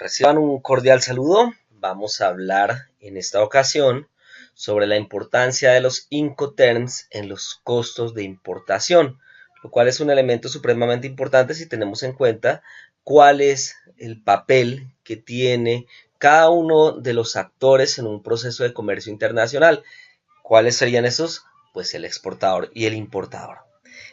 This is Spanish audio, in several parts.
Reciban un cordial saludo. Vamos a hablar en esta ocasión sobre la importancia de los Incoterms en los costos de importación, lo cual es un elemento supremamente importante si tenemos en cuenta cuál es el papel que tiene cada uno de los actores en un proceso de comercio internacional. ¿Cuáles serían esos? Pues el exportador y el importador.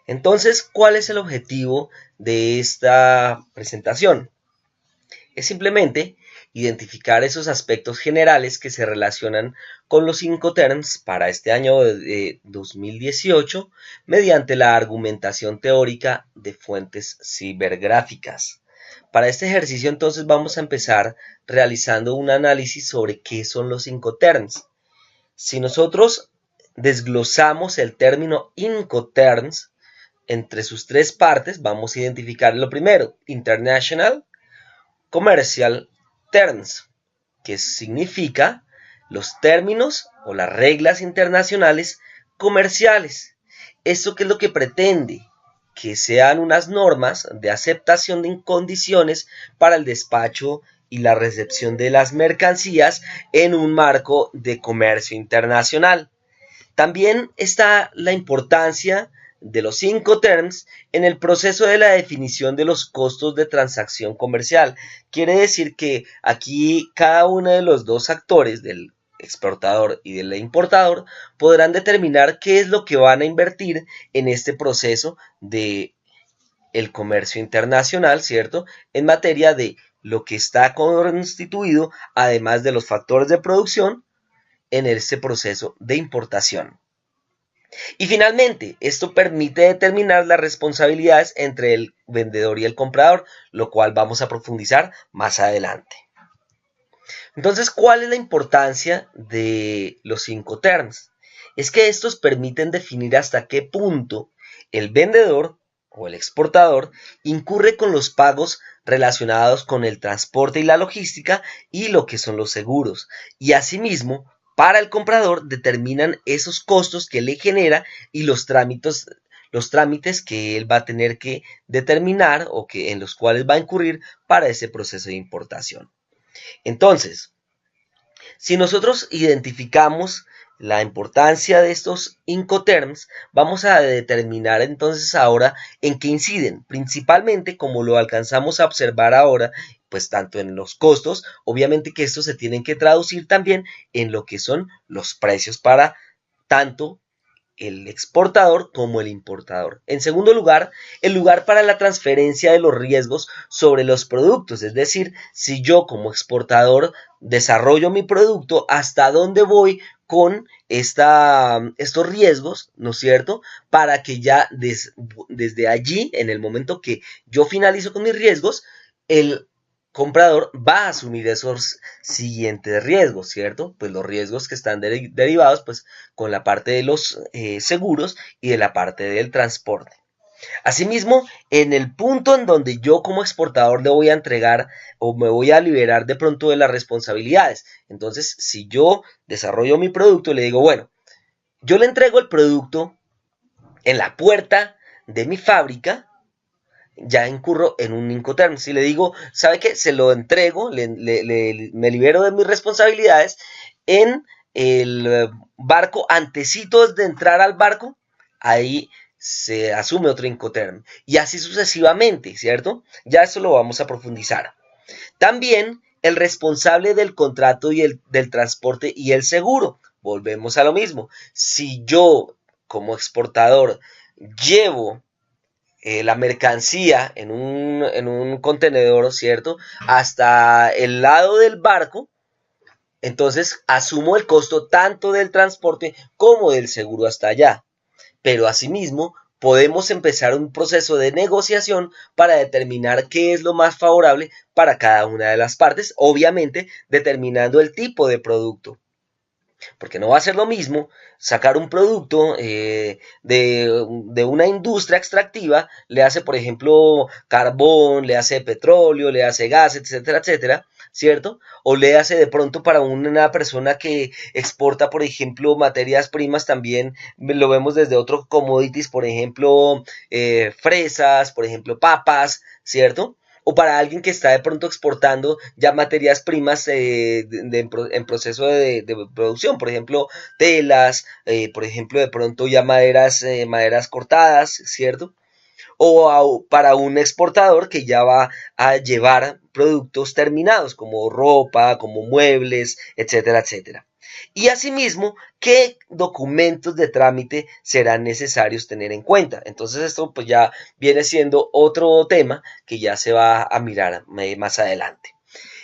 Entonces, ¿cuál es el objetivo de esta presentación? Es simplemente identificar esos aspectos generales que se relacionan con los Incoterms para este año de 2018 mediante la argumentación teórica de fuentes cibergráficas. Para este ejercicio entonces vamos a empezar realizando un análisis sobre qué son los Incoterms. Si nosotros desglosamos el término Incoterms entre sus tres partes, vamos a identificar lo primero, International Commercial Terms, que significa los términos o las reglas internacionales comerciales. ¿Esto qué es lo que pretende? Que sean unas normas de aceptación de condiciones para el despacho y la recepción de las mercancías en un marco de comercio internacional. También está la importancia de los Incoterms en el proceso de la definición de los costos de transacción comercial. Quiere decir que aquí cada uno de los dos actores, del exportador y del importador, podrán determinar qué es lo que van a invertir en este proceso de el comercio internacional, ¿cierto? En materia de lo que está constituido, además de los factores de producción, en este proceso de importación. Y finalmente, esto permite determinar las responsabilidades entre el vendedor y el comprador, lo cual vamos a profundizar más adelante. Entonces, ¿cuál es la importancia de los Incoterms? Es que estos permiten definir hasta qué punto el vendedor o el exportador incurre con los pagos relacionados con el transporte y la logística y lo que son los seguros. Y asimismo, para el comprador determinan esos costos que le genera y los trámites que él va a tener que determinar o que en los cuales va a incurrir para ese proceso de importación. Entonces, si nosotros identificamos la importancia de estos Incoterms, vamos a determinar entonces ahora en qué inciden, principalmente como lo alcanzamos a observar ahora, pues tanto en los costos, obviamente que estos se tienen que traducir también en lo que son los precios para tanto el exportador como el importador. En segundo lugar, el lugar para la transferencia de los riesgos sobre los productos, es decir, si yo como exportador desarrollo mi producto, hasta dónde voy con estos riesgos, ¿no es cierto? Para que ya desde allí, en el momento que yo finalizo con mis riesgos, el comprador va a asumir esos siguientes riesgos, ¿cierto? Pues los riesgos que están derivados pues con la parte de los seguros y de la parte del transporte. Asimismo, en el punto en donde yo como exportador le voy a entregar o me voy a liberar de pronto de las responsabilidades. Entonces, si yo desarrollo mi producto y le digo, bueno, yo le entrego el producto en la puerta de mi fábrica, ya incurro en un Incoterm. Si le digo, ¿sabe qué? Se lo entrego, me libero de mis responsabilidades en el barco, antecitos de entrar al barco, ahí se asume otro Incoterm. Y así sucesivamente, ¿cierto? Ya eso lo vamos a profundizar. También el responsable del contrato y del transporte y el seguro. Volvemos a lo mismo. Si yo, como exportador, llevo la mercancía en un contenedor, ¿cierto? Hasta el lado del barco, entonces asumo el costo tanto del transporte como del seguro hasta allá. Pero asimismo, podemos empezar un proceso de negociación para determinar qué es lo más favorable para cada una de las partes, obviamente determinando el tipo de producto. Porque no va a ser lo mismo sacar un producto de una industria extractiva, le hace por ejemplo carbón, le hace petróleo, le hace gas, etcétera, etcétera, ¿cierto? O le hace de pronto para una persona que exporta, por ejemplo, materias primas, también lo vemos desde otros commodities, por ejemplo, fresas, por ejemplo, papas, ¿cierto? o para alguien que está de pronto exportando ya materias primas en proceso de producción, por ejemplo, telas, por ejemplo, de pronto ya maderas cortadas, ¿cierto? Para un exportador que ya va a llevar productos terminados como ropa, como muebles, etcétera, etcétera. Y asimismo, ¿qué documentos de trámite serán necesarios tener en cuenta? Entonces esto pues ya viene siendo otro tema que ya se va a mirar más adelante.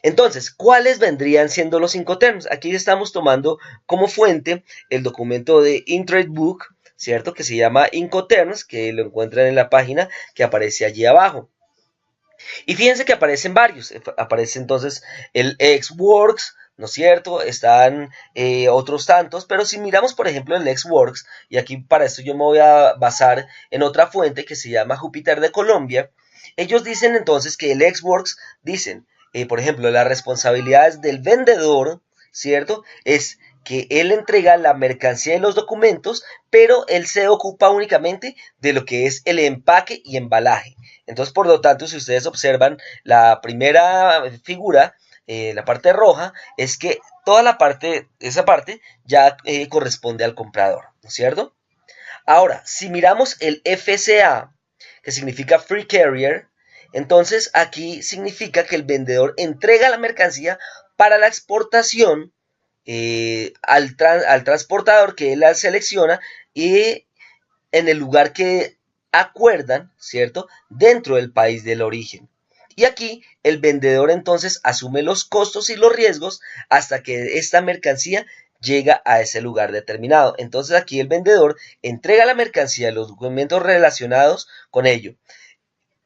Entonces, ¿cuáles vendrían siendo los Incoterms? Aquí estamos tomando como fuente el documento de Intrade Book, ¿cierto? Que se llama Incoterms, que lo encuentran en la página que aparece allí abajo. Y fíjense que aparecen varios. Aparece entonces el Xworks, ¿no es cierto? Están otros tantos, pero si miramos, por ejemplo, el Xworks, y aquí para esto yo me voy a basar en otra fuente que se llama Júpiter de Colombia, ellos dicen entonces que el Xworks, dicen, por ejemplo, las responsabilidades del vendedor, ¿cierto? Es que él entrega la mercancía y los documentos, pero él se ocupa únicamente de lo que es el empaque y embalaje. Entonces, por lo tanto, si ustedes observan la primera figura, la parte roja, es que toda esa parte ya corresponde al comprador, ¿no es cierto? Ahora, si miramos el FCA, que significa Free Carrier, entonces aquí significa que el vendedor entrega la mercancía para la exportación al transportador que él la selecciona y en el lugar que acuerdan, ¿cierto? Dentro del país del origen. Y aquí el vendedor entonces asume los costos y los riesgos hasta que esta mercancía llega a ese lugar determinado. Entonces aquí el vendedor entrega la mercancía y los documentos relacionados con ello.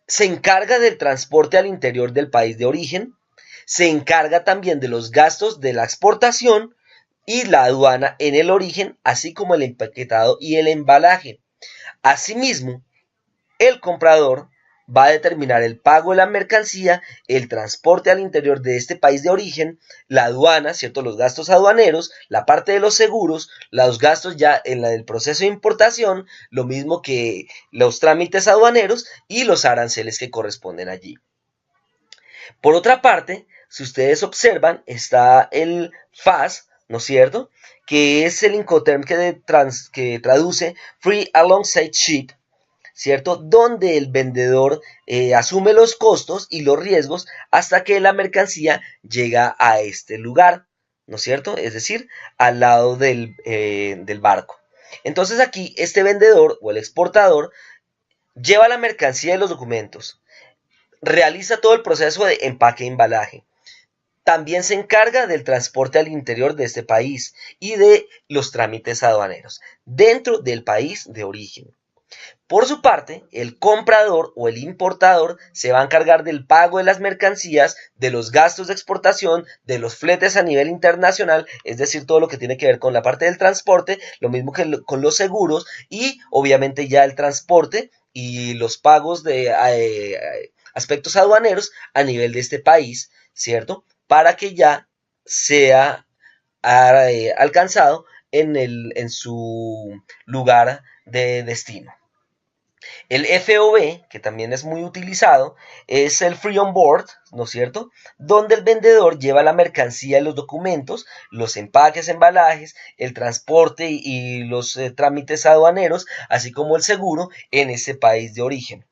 Se encarga del transporte al interior del país de origen, se encarga también de los gastos de la exportación y la aduana en el origen, así como el empaquetado y el embalaje. Asimismo, el comprador va a determinar el pago de la mercancía, el transporte al interior de este país de origen, la aduana, ¿cierto? Los gastos aduaneros, la parte de los seguros, los gastos ya en el proceso de importación, lo mismo que los trámites aduaneros y los aranceles que corresponden allí. Por otra parte, si ustedes observan, está el FAS, ¿no es cierto? Que es el Incoterm que traduce Free Alongside Ship, ¿cierto? Donde el vendedor asume los costos y los riesgos hasta que la mercancía llega a este lugar, ¿no es cierto? Es decir, al lado del barco. Entonces aquí este vendedor o el exportador lleva la mercancía y los documentos, realiza todo el proceso de empaque e embalaje. También se encarga del transporte al interior de este país y de los trámites aduaneros dentro del país de origen. Por su parte, el comprador o el importador se va a encargar del pago de las mercancías, de los gastos de exportación, de los fletes a nivel internacional, es decir, todo lo que tiene que ver con la parte del transporte, lo mismo que con los seguros y obviamente ya el transporte y los pagos de aspectos aduaneros a nivel de este país, ¿cierto? Para que ya sea alcanzado en su lugar de destino. El FOB, que también es muy utilizado, es el Free On Board, ¿no es cierto? Donde el vendedor lleva la mercancía y los documentos, los empaques, embalajes, el transporte y los trámites aduaneros, así como el seguro en ese país de origen.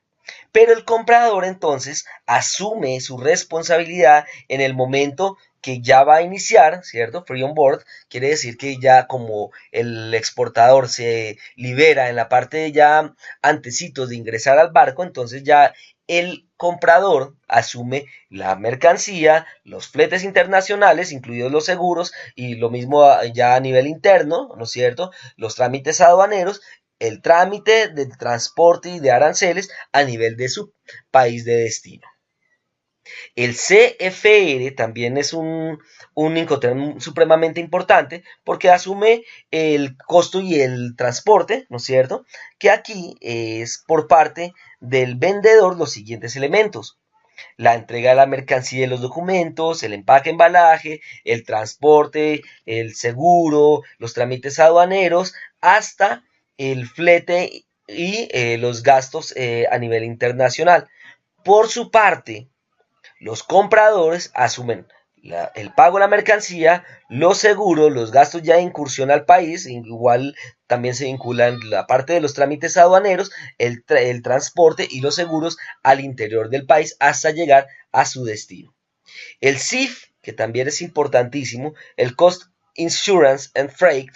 Pero el comprador entonces asume su responsabilidad en el momento que ya va a iniciar, ¿cierto? Free on board quiere decir que ya como el exportador se libera en la parte ya antecitos de ingresar al barco, entonces ya el comprador asume la mercancía, los fletes internacionales, incluidos los seguros, y lo mismo ya a nivel interno, ¿no es cierto? Los trámites aduaneros, el trámite de transporte y de aranceles a nivel de su país de destino. El CFR también es un Incoterm supremamente importante porque asume el costo y el transporte, ¿no es cierto? Que aquí es por parte del vendedor los siguientes elementos: la entrega de la mercancía y los documentos, el empaque, embalaje, el transporte, el seguro, los trámites aduaneros, hasta el flete y los gastos a nivel internacional. Por su parte, los compradores asumen el pago de la mercancía, los seguros, los gastos ya de incursión al país, igual también se vinculan la parte de los trámites aduaneros, el transporte y los seguros al interior del país hasta llegar a su destino. El CIF, que también es importantísimo, el Cost, Insurance and Freight,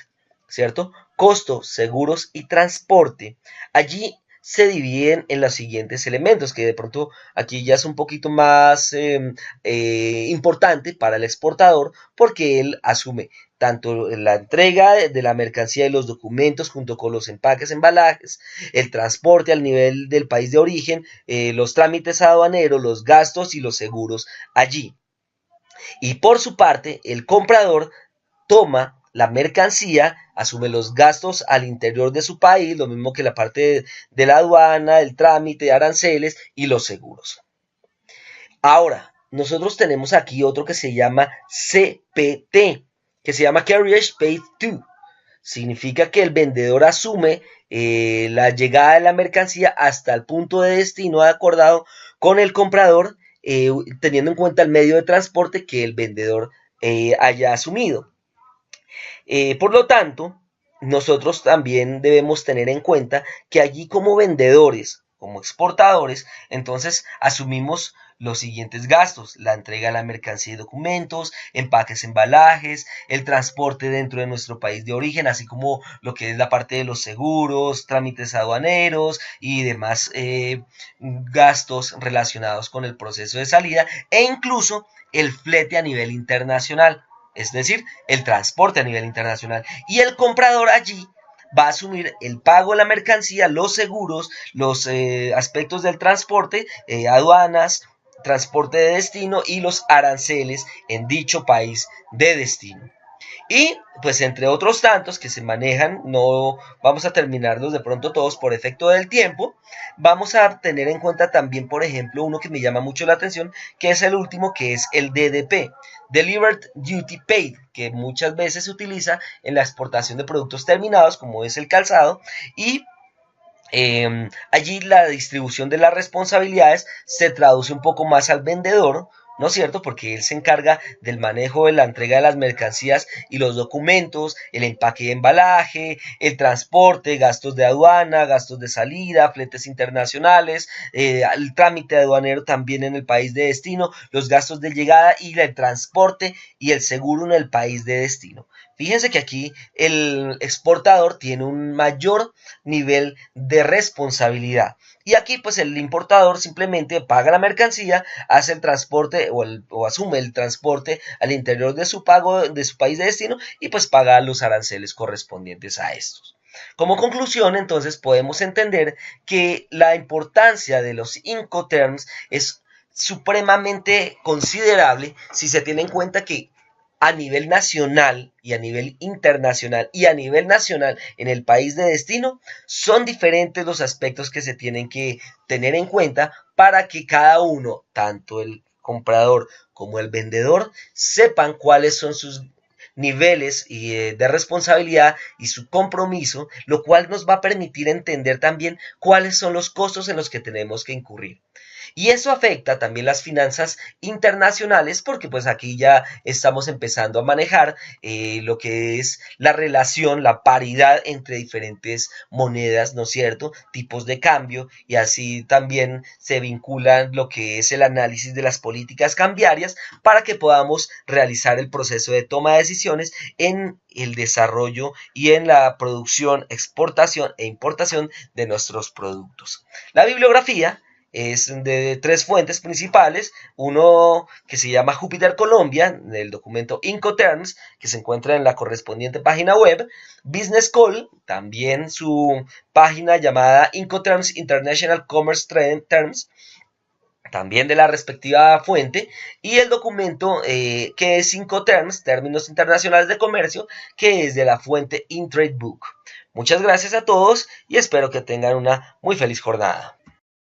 ¿cierto? Costos, seguros y transporte. Allí se dividen en los siguientes elementos, que de pronto aquí ya es un poquito más importante para el exportador, porque él asume tanto la entrega de la mercancía y los documentos junto con los empaques, embalajes, el transporte al nivel del país de origen, los trámites aduaneros, los gastos y los seguros allí. Y por su parte, el comprador toma la mercancía, asume los gastos al interior de su país, lo mismo que la parte de la aduana, el trámite, aranceles y los seguros. Ahora, nosotros tenemos aquí otro que se llama CPT, que se llama Carriage Paid To. Significa que el vendedor asume la llegada de la mercancía hasta el punto de destino acordado con el comprador, teniendo en cuenta el medio de transporte que el vendedor haya asumido. Por lo tanto, nosotros también debemos tener en cuenta que allí como vendedores, como exportadores, entonces asumimos los siguientes gastos: la entrega de la mercancía y documentos, empaques, embalajes, el transporte dentro de nuestro país de origen, así como lo que es la parte de los seguros, trámites aduaneros y demás gastos relacionados con el proceso de salida, e incluso el flete a nivel internacional, es decir, el transporte a nivel internacional. Y el comprador allí va a asumir el pago de la mercancía, los seguros, los aspectos del transporte, aduanas, transporte de destino y los aranceles en dicho país de destino. Y pues entre otros tantos que se manejan, no vamos a terminarlos de pronto todos por efecto del tiempo, vamos a tener en cuenta también, por ejemplo, uno que me llama mucho la atención, que es el último, que es el DDP, Delivered Duty Paid, que muchas veces se utiliza en la exportación de productos terminados, como es el calzado, y allí la distribución de las responsabilidades se traduce un poco más al vendedor, ¿no es cierto? Porque él se encarga del manejo de la entrega de las mercancías y los documentos, el empaque y embalaje, el transporte, gastos de aduana, gastos de salida, fletes internacionales, el trámite aduanero también en el país de destino, los gastos de llegada y el transporte y el seguro en el país de destino. Fíjense que aquí el exportador tiene un mayor nivel de responsabilidad. Y aquí pues el importador simplemente paga la mercancía, hace el transporte o asume el transporte al interior de su pago de su país de destino y pues paga los aranceles correspondientes a estos. Como conclusión, entonces podemos entender que la importancia de los Incoterms es supremamente considerable si se tiene en cuenta que a nivel nacional y a nivel internacional y a nivel nacional en el país de destino son diferentes los aspectos que se tienen que tener en cuenta para que cada uno, tanto el comprador como el vendedor, sepan cuáles son sus niveles de responsabilidad y su compromiso, lo cual nos va a permitir entender también cuáles son los costos en los que tenemos que incurrir. Y eso afecta también las finanzas internacionales, porque pues aquí ya estamos empezando a manejar lo que es la relación, la paridad entre diferentes monedas, ¿no es cierto? Tipos de cambio, y así también se vinculan lo que es el análisis de las políticas cambiarias para que podamos realizar el proceso de toma de decisiones en el desarrollo y en la producción, exportación e importación de nuestros productos. La bibliografía es de tres fuentes principales: uno que se llama Jupiter Colombia, el documento Incoterms, que se encuentra en la correspondiente página web; Business School, también su página llamada Incoterms International Commerce Terms, también de la respectiva fuente; y el documento que es Incoterms, Términos Internacionales de Comercio, que es de la fuente InTrade Book. Muchas gracias a todos y espero que tengan una muy feliz jornada.